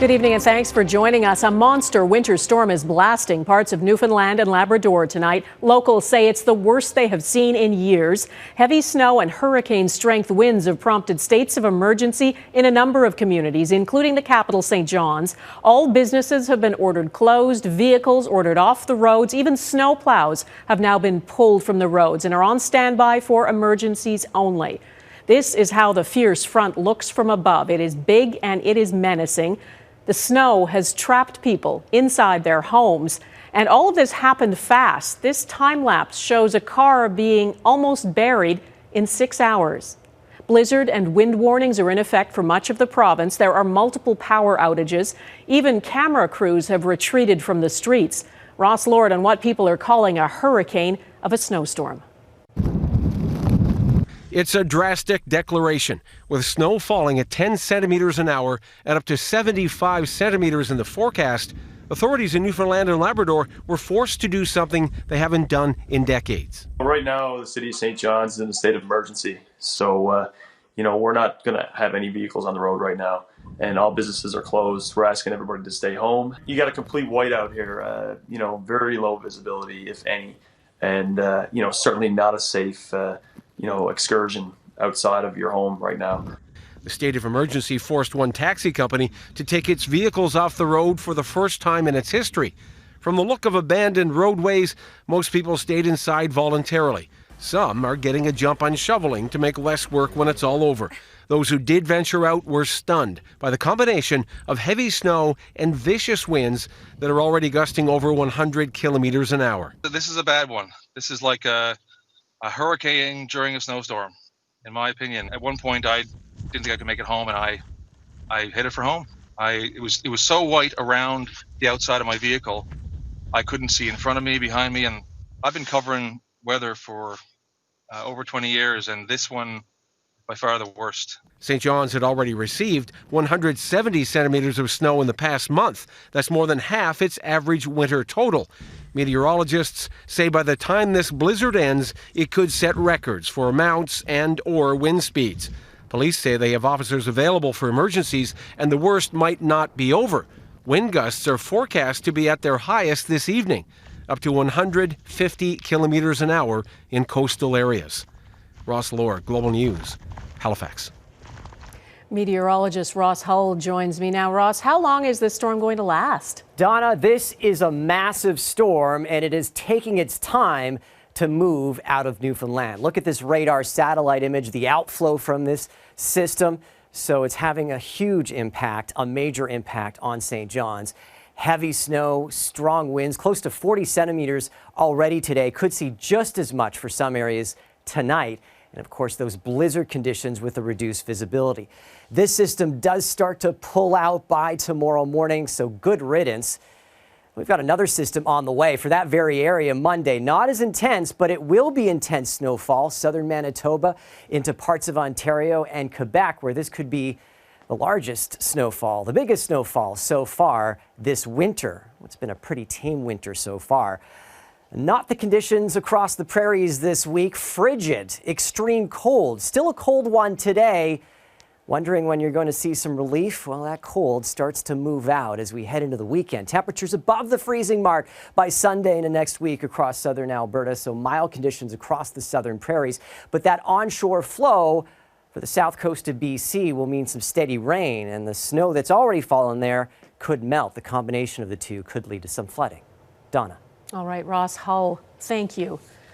Good evening and thanks for joining us. A monster winter storm is blasting parts of Newfoundland and Labrador tonight. Locals say it's the worst they have seen in years. Heavy snow and hurricane-strength winds have prompted states of emergency in a number of communities, including the capital, St. John's. All businesses have been ordered closed, vehicles ordered off the roads, even snow plows have now been pulled from the roads and are on standby for emergencies only. This is how the fierce front looks from above. It is big and it is menacing. The snow has trapped people inside their homes, and all of this happened fast. This time lapse shows a car being almost buried in 6 hours. Blizzard and wind warnings are in effect for much of the province. There are multiple power outages. Even camera crews have retreated from the streets. Ross Lord on what people are calling a hurricane of a snowstorm. It's a drastic declaration, with snow falling at 10 centimeters an hour and up to 75 centimeters in the forecast. Authorities in Newfoundland and Labrador were forced to do something they haven't done in decades. Right now, the city of St. John's is in a state of emergency. So, we're not going to have any vehicles on the road right now, and all businesses are closed. We're asking everybody to stay home. You got a complete whiteout here, very low visibility, if any, and, certainly not a safe excursion outside of your home right now. The state of emergency forced one taxi company to take its vehicles off the road for the first time in its history. From the look of abandoned roadways, most people stayed inside voluntarily. Some are getting a jump on shoveling to make less work when it's all over. Those who did venture out were stunned by the combination of heavy snow and vicious winds that are already gusting over 100 kilometers an hour. This is a bad one. This is like a hurricane during a snowstorm, in my opinion. At one point, I didn't think I could make it home, and I headed for home. It was so white around the outside of my vehicle, I couldn't see in front of me, behind me, and I've been covering weather for over 20 years, and this one, by far the worst. St. John's had already received 170 centimeters of snow in the past month. That's more than half its average winter total. Meteorologists say by the time this blizzard ends, it could set records for amounts and/or wind speeds. Police say they have officers available for emergencies, and the worst might not be over. Wind gusts are forecast to be at their highest this evening, up to 150 kilometers an hour in coastal areas. Ross Lord, Global News, Halifax. Meteorologist Ross Hull joins me now. Ross, how long is this storm going to last? Donna, this is a massive storm, and it is taking its time to move out of Newfoundland. Look at this radar satellite image, the outflow from this system. So it's having a huge impact, a major impact on St. John's. Heavy snow, strong winds, close to 40 centimeters already today. Could see just as much for some areas tonight. And of course, those blizzard conditions with the reduced visibility. This system does start to pull out by tomorrow morning, so good riddance. We've got another system on the way for that very area Monday. Not as intense, but it will be intense snowfall, southern Manitoba into parts of Ontario and Quebec, where this could be the largest snowfall, the biggest snowfall so far this winter. It's been a pretty tame winter so far. Not the conditions across the prairies this week. Frigid, extreme cold. Still a cold one today. Wondering when you're going to see some relief? Well, that cold starts to move out as we head into the weekend. Temperatures above the freezing mark by Sunday into next week across southern Alberta, so mild conditions across the southern prairies. But that onshore flow for the south coast of BC will mean some steady rain, and the snow that's already fallen there could melt. The combination of the two could lead to some flooding. Donna. All right, Ross Hull, thank you.